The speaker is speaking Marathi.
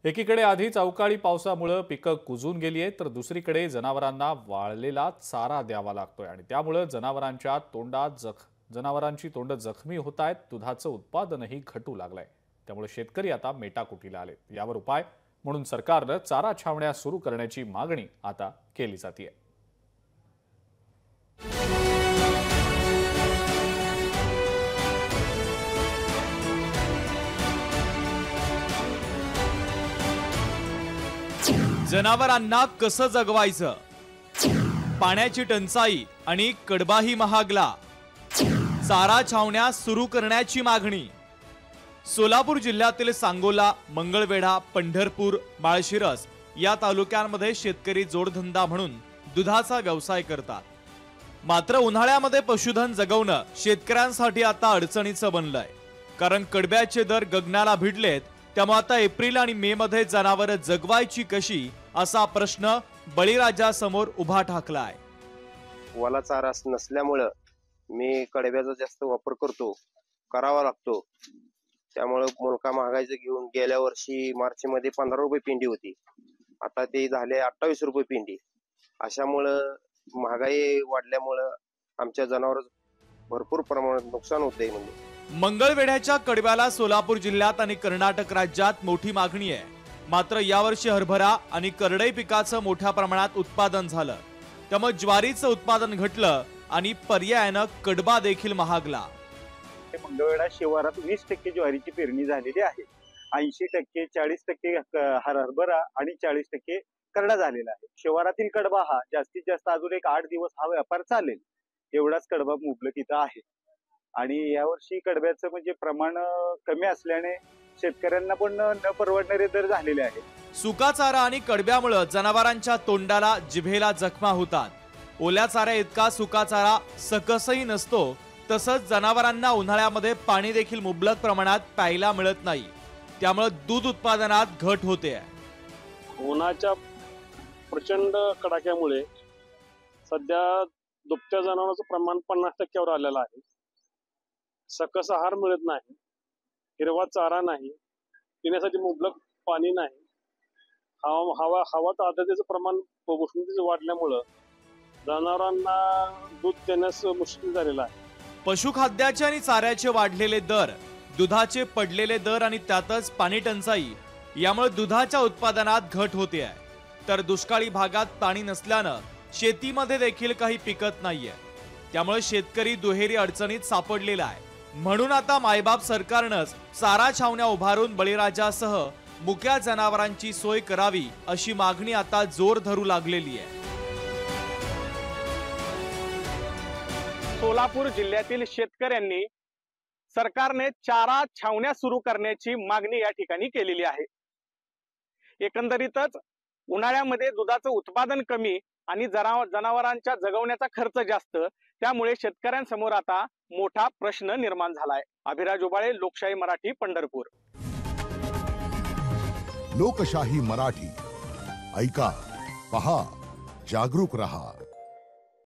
एकीकडे आधीच अवकाळी पावसामुळे पिकं कुजून गेली आहेत, तर दुसरीकडे जनावरांना वाळलेला चारा द्यावा लागतोय आणि त्यामुळे जनावरांची तोंड जखमी होत आहेत. दुधाचं उत्पादनही घटू लागलंय. त्यामुळे शेतकरी आता मेटाकुटीला आलेत. यावर उपाय म्हणून सरकारनं चारा छावण्या सुरू करण्याची मागणी आता केली जाते. जनावरांना कसं जगवायचं, पाण्याची टंचाई आणि कडबाही महागला, चारा छावण्या सुरू करण्याची मागणी. सोलापूर जिल्ह्यातील सांगोला, मंगळवेढा, पंढरपूर, माळशिरस या तालुक्यांमध्ये शेतकरी जोडधंदा म्हणून दुधाचा व्यवसाय करतात. मात्र उन्हाळ्यामध्ये पशुधन जगवणं शेतकऱ्यांसाठी आता अडचणीचं बनलंय. कारण कडब्याचे दर गगनाला भिडलेत. त्यामुळे आता एप्रिल आणि मे मध्ये जनावर जगवायची कशी असा प्रश्न बळीराजासमोर उभा ठाकलाय. वाला चारा नसल्यामुळे मी कडब्याचा जास्त वापर करावा लागतो. त्यामुळे मुलका महागाईचं घेऊन गेल्या वर्षी मार्च मध्ये 15 रुपये पिंडी होती, आता ते झाले 28 रुपये पिंडी. अशामुळं महागाई वाढल्यामुळं आमच्या जनावरांचं भरपूर प्रमाणात नुकसान होतंय. म्हणजे मंगळवेढ्याच्या कडब्याला सोलापूर जिल्ह्यात आणि कर्नाटक राज्यात मोठी मागणी आहे. मात्र यावर्षी हरभरा आणि करडई पिकाचं मोठ्या प्रमाणात उत्पादन झालं. त्यामुळे ज्वारीचं उत्पादन घटलं आणि पर्यायानं कडबा देखील महागला. मंगळवेढा शिवारात 20% ज्वारीची पेरणी झालेली आहे. 80%, 40% हरभरा आणि 40% करडा झालेला आहे. शिवारातील कडबा हा जास्तीत जास्त अजून एक 8 दिवस हा व्यापार चालेल एवढाच कडबा मुबलक इथं आहे. आणि यावर्षी कडब्याचं म्हणजे प्रमाण कमी असल्याने शेतकऱ्यांना पण न परवडणारे दर झालेले आहेत. सुका चारा आणि कडब्यामुळे जनावरांच्या तोंडाला जिभेला जखमा होतात. ओल्या चाऱ्या इतका सुका चारा सकसही नसतो. तसंच जनावरांना उन्हाळ्यामध्ये पाणी देखील मुबलक प्रमाणात प्यायला मिळत नाही. त्यामुळे दूध उत्पादनात घट होते. उन्हाच्या प्रचंड कडाक्यामुळे सध्या दुभत्या जनावरांचं प्रमाण 50% आलेलं आहे. सकस आहार मिळत नाही, हिरवा चारा नाही, पिण्यासाठी मुबलक पाणी नाही. हवा आर्द्रतेचं प्रमाण उष्णतेचं वाढल्यामुळं जनावरांना दूध देण्यास मुश्किल झालेलं आहे. पशुखाद्याचे आणि चाऱ्याचे वाढलेले दर, दुधाचे पडलेले दर आणि त्यातच पाणी टंचाई यामुळे दुधाच्या उत्पादनात घट होते आहे. तर दुष्काळी भागात पाणी नसल्यानं शेतीमध्ये देखील काही पिकत नाहीये. त्यामुळे शेतकरी दुहेरी अडचणीत सापडलेला आहे. म्हणून आता मायबाप सरकारनंच चारा छावण्या उभारून बळीराजासह मुक्या जनावरांची सोय करावी अशी मागणी आता जोर धरू लागलेली आहे. सोलापूर जिल्ह्यातील शेतकऱ्यांनी सरकारने चारा छावण्या सुरू करण्याची मागणी या ठिकाणी केलेली आहे. एकंदरीतच उन्हाळ्यामध्ये दुधाचं उत्पादन कमी आणि जनावरांच्या जगवण्याचा खर्च जास्त, त्यामुळे शेतकऱ्यांसमोर आता मोठा प्रश्न निर्माण झालाय. अभिराज उबाळे, लोकशाही मराठी, पंढरपूर. लोकशाही मराठी ऐका, पहा, जागरूक रहा.